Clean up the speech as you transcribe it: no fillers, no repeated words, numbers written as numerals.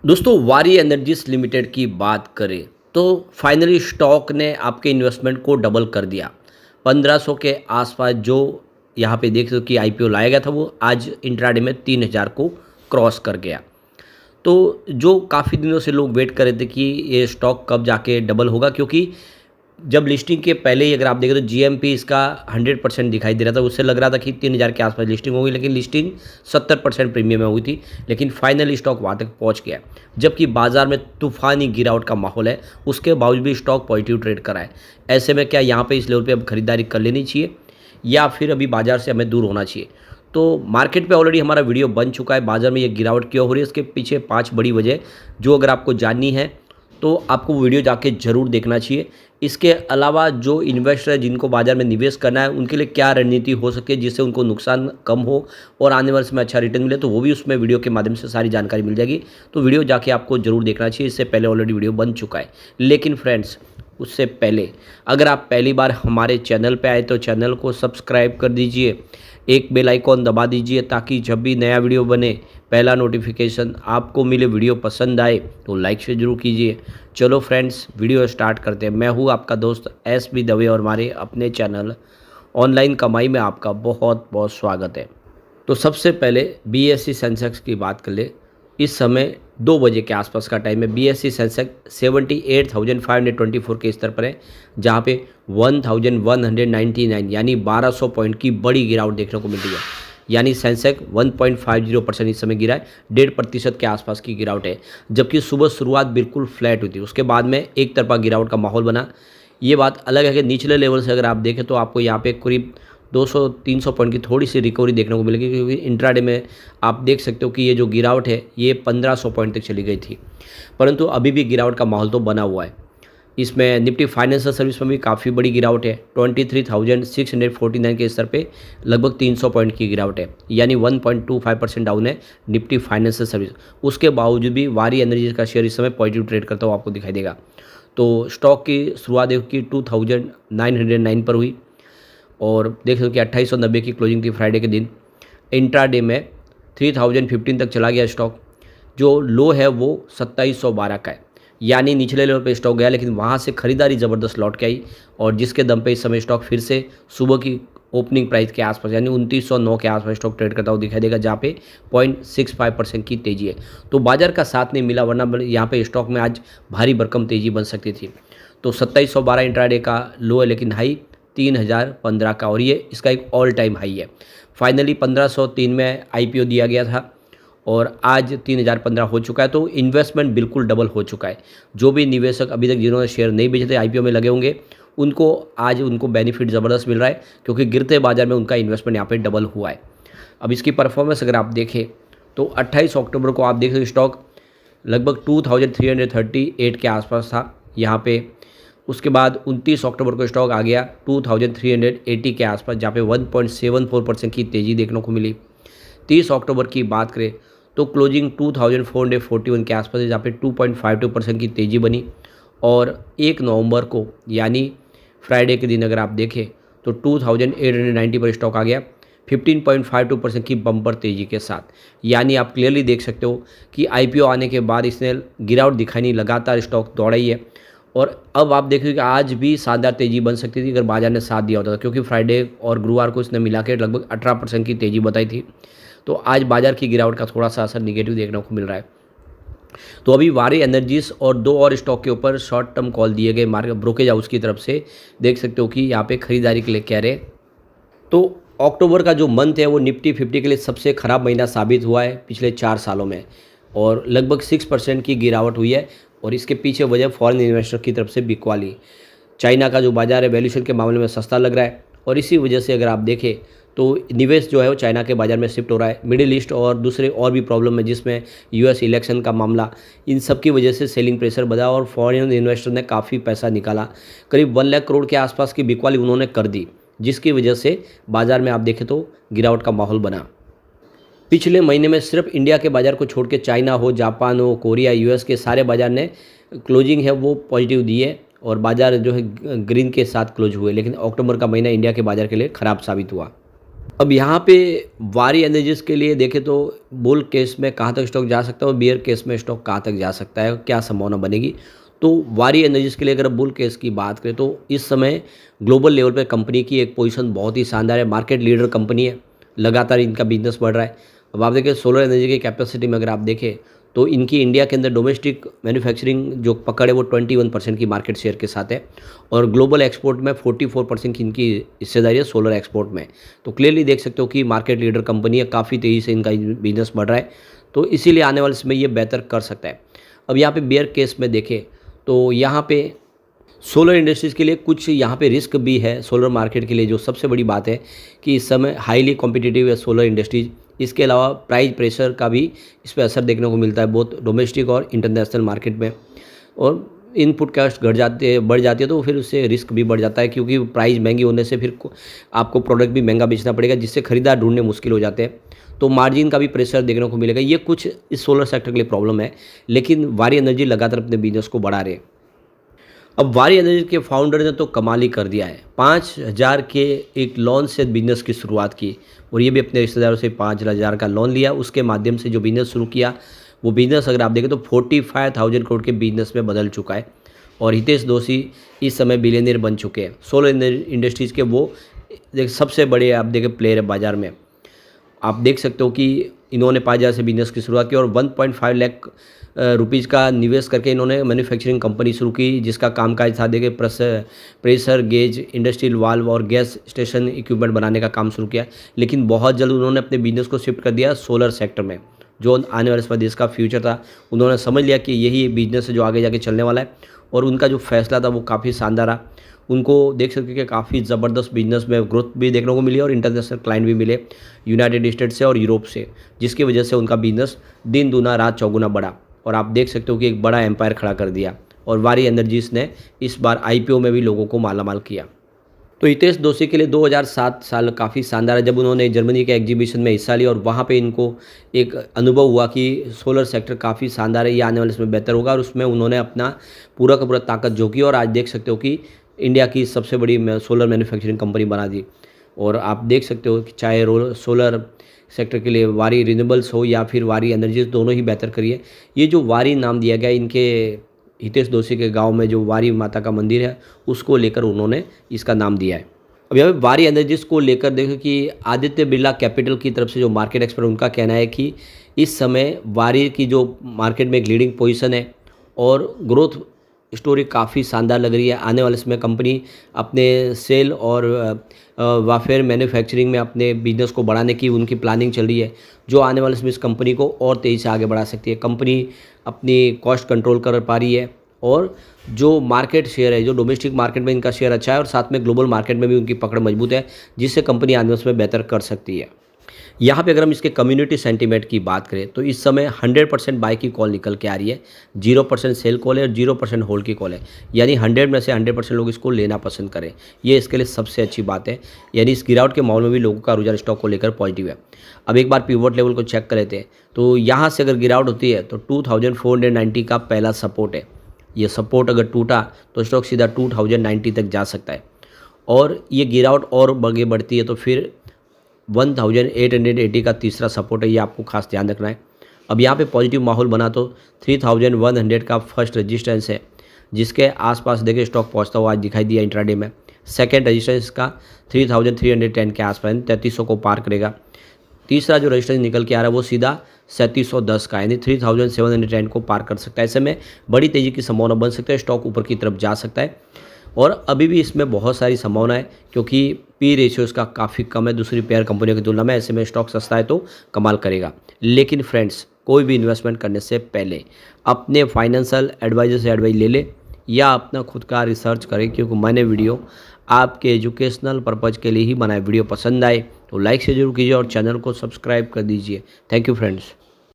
दोस्तों वारी energies limited की बात करें तो फाइनली स्टॉक ने आपके इन्वेस्टमेंट को डबल कर दिया। 1500 के आसपास जो यहाँ पे देख सकते हो कि आईपीओ लाया गया था वो आज इंट्राडे में 3000 को क्रॉस कर गया। तो जो काफ़ी दिनों से लोग वेट कर रहे थे कि ये स्टॉक कब जाके डबल होगा, क्योंकि जब लिस्टिंग के पहले ही अगर आप देखें तो जीएमपी इसका 100% दिखाई दे रहा था। उससे लग रहा था कि 3000 के आसपास लिस्टिंग होगी, लेकिन लिस्टिंग 70% प्रीमियम में हुई थी। लेकिन फाइनली स्टॉक वहाँ तक पहुँच गया, जबकि बाजार में तूफानी गिरावट का माहौल है। उसके बावजूद भी स्टॉक पॉजिटिव ट्रेड करा है। ऐसे में क्या यहाँ पे इस लेवल पे अब खरीदारी कर लेनी चाहिए या फिर अभी बाजार से हमें दूर होना चाहिए? तो मार्केट पे ऑलरेडी हमारा वीडियो बन चुका है, बाजार में ये गिरावट क्यों हो रही है, इसके पीछे 5 बड़ी वजह जो अगर आपको जाननी है तो आपको वो वीडियो जाके ज़रूर देखना चाहिए। इसके अलावा जो इन्वेस्टर है जिनको बाज़ार में निवेश करना है उनके लिए क्या रणनीति हो सके जिससे उनको नुकसान कम हो और आने वाले समय अच्छा रिटर्न मिले, तो वो भी उसमें वीडियो के माध्यम से सारी जानकारी मिल जाएगी। तो वीडियो जाके आपको ज़रूर देखना चाहिए। इससे पहले ऑलरेडी वीडियो बन चुका है। लेकिन फ्रेंड्स, उससे पहले अगर आप पहली बार हमारे चैनल पे आए तो चैनल को सब्सक्राइब कर दीजिए, एक बेल आइकॉन दबा दीजिए ताकि जब भी नया वीडियो बने पहला नोटिफिकेशन आपको मिले। वीडियो पसंद आए तो लाइक से जरूर कीजिए। चलो फ्रेंड्स, वीडियो स्टार्ट करते हैं। मैं हूँ आपका दोस्त एस बी दवे और हमारे अपने चैनल ऑनलाइन कमाई में आपका बहुत बहुत स्वागत है। तो सबसे पहले बीएसई सेंसेक्स की बात कर ले। इस समय 2 बजे के आसपास का टाइम है। बीएसई सेंसेक्स 78,524 के स्तर पर है, जहाँ पे 1199 यानी 1200 पॉइंट की बड़ी गिरावट देखने को मिल रही है। यानी सेंसेक्स 1.50% इस समय गिरा है, 1.5% के आसपास की गिरावट है। जबकि सुबह शुरुआत बिल्कुल फ्लैट हुई थी, उसके बाद में एक तरफा गिरावट का माहौल बना। ये बात अलग है कि निचले लेवल से अगर आप देखें तो आपको यहाँ पे करीब 200-300 पॉइंट की थोड़ी सी रिकवरी देखने को मिलेगी, क्योंकि इंट्राडे में आप देख सकते हो कि ये जो गिरावट है ये 1500 पॉइंट तक चली गई थी। परंतु अभी भी गिरावट का माहौल तो बना हुआ है। इसमें निफ्टी फाइनेंशियल सर्विस में भी काफ़ी बड़ी गिरावट है। 23,649 के स्तर पे लगभग 300 पॉइंट की गिरावट है, यानी 1.25% डाउन है निफ्टी फाइनेंशियल सर्विस। उसके बावजूद भी वारी एनर्जी का शेयर इस समय पॉजिटिव ट्रेड करता हुआ आपको दिखाई देगा। तो स्टॉक की शुरुआत देखो कि 2,909 पर हुई और देख सकते हो कि 2890 की क्लोजिंग थी फ्राइडे के दिन। इंट्राडे में 3015 तक चला गया स्टॉक। जो लो है वो 2712 का है, यानी निचले लेवल पे स्टॉक गया, लेकिन वहाँ से खरीदारी ज़बरदस्त लौट के आई और जिसके दम पे इस समय स्टॉक फिर से सुबह की ओपनिंग प्राइस के आसपास यानी 2909 के आसपास स्टॉक ट्रेड करता हुआ दिखाई देगा, जहाँ पे 0.65% की तेज़ी है। तो बाजार का साथ नहीं मिला, वरना यहाँ पे स्टॉक में आज भारी भरकम तेज़ी बन सकती थी। तो 2712 इंट्राडे का लो है, लेकिन हाई 3015 का, और ये इसका एक ऑल टाइम हाई है। फाइनली 1503 में आईपीओ दिया गया था और आज 3015 हो चुका है। तो इन्वेस्टमेंट बिल्कुल डबल हो चुका है। जो भी निवेशक अभी तक जिन्होंने शेयर नहीं बेचे थे आईपीओ में लगे होंगे, उनको आज उनको बेनिफिट ज़बरदस्त मिल रहा है, क्योंकि गिरते बाजार में उनका इन्वेस्टमेंट यहाँ पे डबल हुआ है। अब इसकी परफॉर्मेंस अगर आप देखें तो 28 अक्टूबर को आप देख सकते स्टॉक लगभग 2338 के आसपास था यहाँ पे। उसके बाद 29 अक्टूबर को स्टॉक आ गया 2380 के आसपास, जहाँ पे 1.74% की तेज़ी देखने को मिली। 30 अक्टूबर की बात करें तो क्लोजिंग 2441 के आसपास है, जहाँ पे 2.52% की तेज़ी बनी। और 1 नवंबर को यानी फ्राइडे के दिन अगर आप देखें तो 2890 पर स्टॉक आ गया 15.52% की बम्पर तेज़ी के साथ। यानी आप क्लियरली देख सकते हो कि आईपीओ आने के बाद इसने गिरावट दिखाई नहीं, लगातार स्टॉक दौड़ा ही है। और अब आप देखिए कि आज भी शानदार तेज़ी बन सकती थी अगर बाजार ने साथ दिया होता था, क्योंकि फ्राइडे और गुरुवार को इसने मिला के लगभग 18% की तेज़ी बताई थी। तो आज बाजार की गिरावट का थोड़ा सा असर निगेटिव देखने को मिल रहा है। तो अभी वारी एनर्जीज और 2 और स्टॉक के ऊपर शॉर्ट टर्म कॉल दिए गए मार्केट ब्रोकेज हाउस की तरफ से, देख सकते हो कि यहाँ पे खरीदारी के लिए कह रहे। तो अक्टूबर का जो मंथ है वो निफ्टी 50 के लिए सबसे ख़राब महीना साबित हुआ है पिछले 4 सालों में, और लगभग 6% की गिरावट हुई है। और इसके पीछे वजह फॉरेन इन्वेस्टर की तरफ से बिकवाली। चाइना का जो बाजार है वैल्यूएशन के मामले में सस्ता लग रहा है, और इसी वजह से अगर आप देखें तो निवेश जो है वो चाइना के बाज़ार में शिफ्ट हो रहा है। मिडिल ईस्ट और दूसरे और भी प्रॉब्लम है, जिसमें यूएस इलेक्शन का मामला, इन सब की वजह से सेलिंग प्रेशर बढ़ा और फॉरेन इन्वेस्टर ने काफ़ी पैसा निकाला। करीब 1 लाख करोड़ के आसपास की बिकवाली उन्होंने कर दी, जिसकी वजह से बाज़ार में आप देखें तो गिरावट का माहौल बना। पिछले महीने में सिर्फ इंडिया के बाज़ार को छोड़ के चाइना हो, जापान हो, कोरिया, यूएस के सारे बाज़ार ने क्लोजिंग है वो पॉजिटिव दी है और बाज़ार जो है ग्रीन के साथ क्लोज हुए। लेकिन अक्टूबर का महीना इंडिया के बाज़ार के लिए ख़राब साबित हुआ। अब यहाँ पे वारी एनर्जीज के लिए देखें तो बुल केस में कहाँ तक स्टॉक जा सकता है और बियर केस में स्टॉक कहाँ तक जा सकता है, क्या संभावना बनेगी। तो वारी एनर्जीज के लिए अगर बुल केस की बात करें तो इस समय ग्लोबल लेवल पे कंपनी की एक पोजीशन बहुत ही शानदार है, मार्केट लीडर कंपनी है, लगातार इनका बिजनेस बढ़ रहा है। अब आप देखें सोलर एनर्जी की कैपेसिटी में अगर आप देखें तो इनकी इंडिया के अंदर डोमेस्टिक मैन्युफैक्चरिंग जो पकड़ है वो 21% की मार्केट शेयर के साथ है और ग्लोबल एक्सपोर्ट में 44% की इनकी हिस्सेदारी है सोलर एक्सपोर्ट में। तो क्लियरली देख सकते हो कि मार्केट लीडर कंपनी है, काफ़ी तेज़ी से इनका बिजनेस बढ़ रहा है, तो इसीलिए आने वाले समय ये बेहतर कर सकता है। अब यहाँ पे बेयर केस में देखें तो यहाँ पे सोलर इंडस्ट्रीज़ के लिए कुछ यहाँ पे रिस्क भी है। सोलर मार्केट के लिए जो सबसे बड़ी बात है कि इस समय हाईली कॉम्पिटिटिव है सोलर इंडस्ट्रीज़। इसके अलावा प्राइस प्रेशर का भी इस पर असर देखने को मिलता है, बहुत डोमेस्टिक और इंटरनेशनल मार्केट में। और इनपुट कॉस्ट बढ़ जाती है तो फिर उससे रिस्क भी बढ़ जाता है, क्योंकि प्राइस महंगी होने से फिर आपको प्रोडक्ट भी महंगा बेचना पड़ेगा, जिससे खरीदार ढूंढने मुश्किल हो जाते हैं। तो मार्जिन का भी प्रेशर देखने को मिलेगा। ये कुछ इस सोलर सेक्टर के लिए प्रॉब्लम है, लेकिन वारी एनर्जी लगातार अपने बिजनेस को बढ़ा रहे हैं। अब वारी एनर्जी के फाउंडर ने तो कमाल ही कर दिया है, 5,000 के एक लोन से बिजनेस की शुरुआत की और ये भी अपने रिश्तेदारों से 5,000 का लोन लिया, उसके माध्यम से जो बिजनेस शुरू किया वो बिजनेस अगर आप देखें तो 45,000 करोड़ के बिजनेस में बदल चुका है। और हितेश दोषी इस समय बिलियनियर बन चुके हैं। सोलर इंडस्ट्रीज़ के वो सबसे बड़े आप देखें प्लेयर है बाज़ार में। आप देख सकते हो कि इन्होंने 5,000 से बिजनेस की शुरुआत की और 1.5 लाख रुपीज़ का निवेश करके इन्होंने मैन्युफैक्चरिंग कंपनी शुरू की, जिसका कामकाज था देखिए प्रेशर गेज, इंडस्ट्रियल वाल्व और गैस स्टेशन इक्विपमेंट बनाने का काम शुरू किया। लेकिन बहुत जल्द उन्होंने अपने बिजनेस को शिफ्ट कर दिया सोलर सेक्टर में, जो आने वाले समय देश का फ्यूचर था। उन्होंने समझ लिया कि यही बिजनेस है जो आगे जाके चलने वाला है और उनका जो फैसला था वो काफ़ी शानदार रहा। उनको देख सकते कि काफ़ी ज़बरदस्त बिजनेस में ग्रोथ भी देखने को मिली और इंटरनेशनल क्लाइंट भी मिले यूनाइटेड स्टेट से और यूरोप से, जिसकी वजह से उनका बिजनेस दिन दूना रात चौगुना बढ़ा और आप देख सकते हो कि एक बड़ा एम्पायर खड़ा कर दिया। और वारी एनर्जीज ने इस बार IPO में भी लोगों को मालामाल किया। तो हितेश दोषी के लिए 2007 साल काफ़ी शानदार है, जब उन्होंने जर्मनी के एग्जीबिशन में हिस्सा लिया और वहाँ पे इनको एक अनुभव हुआ कि सोलर सेक्टर काफ़ी शानदार है, ये आने वाले समय बेहतर होगा और उसमें उन्होंने अपना पूरा का पूरा ताकत झोंकी और आज देख सकते हो कि इंडिया की सबसे बड़ी सोलर मैन्युफैक्चरिंग कंपनी बना दी। और आप देख सकते हो कि चाहे सोलर सेक्टर के लिए वारी रिन्यूएबल्स हो या फिर वारी एनर्जीज, दोनों ही बेहतर करिए। ये जो वारी नाम दिया गया इनके हितेश दोषी के गांव में जो वारी माता का मंदिर है उसको लेकर उन्होंने इसका नाम दिया है। अब यहाँ पे वारी एनर्जीज को लेकर देखो कि आदित्य बिरला कैपिटल की तरफ से जो मार्केट एक्सपर्ट, उनका कहना है कि इस समय वारी की जो मार्केट में एक लीडिंग पोजीशन है और ग्रोथ स्टोरी काफ़ी शानदार लग रही है। आने वाले समय कंपनी अपने सेल और वाफेयर मैन्युफैक्चरिंग में अपने बिजनेस को बढ़ाने की उनकी प्लानिंग चल रही है, जो आने वाले समय इस कंपनी को और तेज़ी से आगे बढ़ा सकती है। कंपनी अपनी कॉस्ट कंट्रोल कर पा रही है और जो मार्केट शेयर है, जो डोमेस्टिक मार्केट में इनका शेयर अच्छा है और साथ में ग्लोबल मार्केट में भी उनकी पकड़ मजबूत है, जिससे कंपनी आने वाले समय बेहतर कर सकती है। यहाँ पे अगर हम इसके कम्युनिटी सेंटीमेंट की बात करें तो इस समय 100% बाय की कॉल निकल के आ रही है, 0% सेल कॉल है और 0% होल्ड की कॉल है। यानी 100 में से 100% लोग इसको लेना पसंद करें, ये इसके लिए सबसे अच्छी बात है। यानी इस गिरावट के माहौल में भी लोगों का रुझान स्टॉक को लेकर पॉजिटिव है। अब एक बार पिवट लेवल को चेक कर लेते हैं तो यहाँ से अगर गिरावट होती है तो 2490 का पहला सपोर्ट है। ये सपोर्ट अगर टूटा तो स्टॉक सीधा 2090 तक जा सकता है और ये गिरावट और आगे बढ़ती है तो फिर 1880 का तीसरा सपोर्ट है, ये आपको खास ध्यान रखना है। अब यहाँ पे पॉजिटिव माहौल बना तो 3100 का फर्स्ट रेजिस्टेंस है, जिसके आसपास देखिए स्टॉक पहुँचता हुआ आज दिखाई दिया इंट्राडे में। सेकंड रेजिस्टेंस का 3310 के आसपास 3300 को पार करेगा। तीसरा जो रेजिस्टेंस निकल के आ रहा है वो सीधा 3710 का, यानी 3710 को पार कर सकता है। ऐसे में बड़ी तेज़ी की संभावना बन सकता है, स्टॉक ऊपर की तरफ जा सकता है और अभी भी इसमें बहुत सारी संभावना है क्योंकि पी रेशियो इसका काफ़ी कम है दूसरी पेयर कंपनियों की तुलना में। ऐसे में स्टॉक सस्ता है तो कमाल करेगा। लेकिन फ्रेंड्स, कोई भी इन्वेस्टमेंट करने से पहले अपने फाइनेंशियल एडवाइजर से एडवाइस ले ले या अपना खुद का रिसर्च करें, क्योंकि मैंने वीडियो आपके एजुकेशनल पर्पज़ के लिए ही बनाए। वीडियो पसंद आए तो लाइक से जरूर कीजिए और चैनल को सब्सक्राइब कर दीजिए। Thank you friends.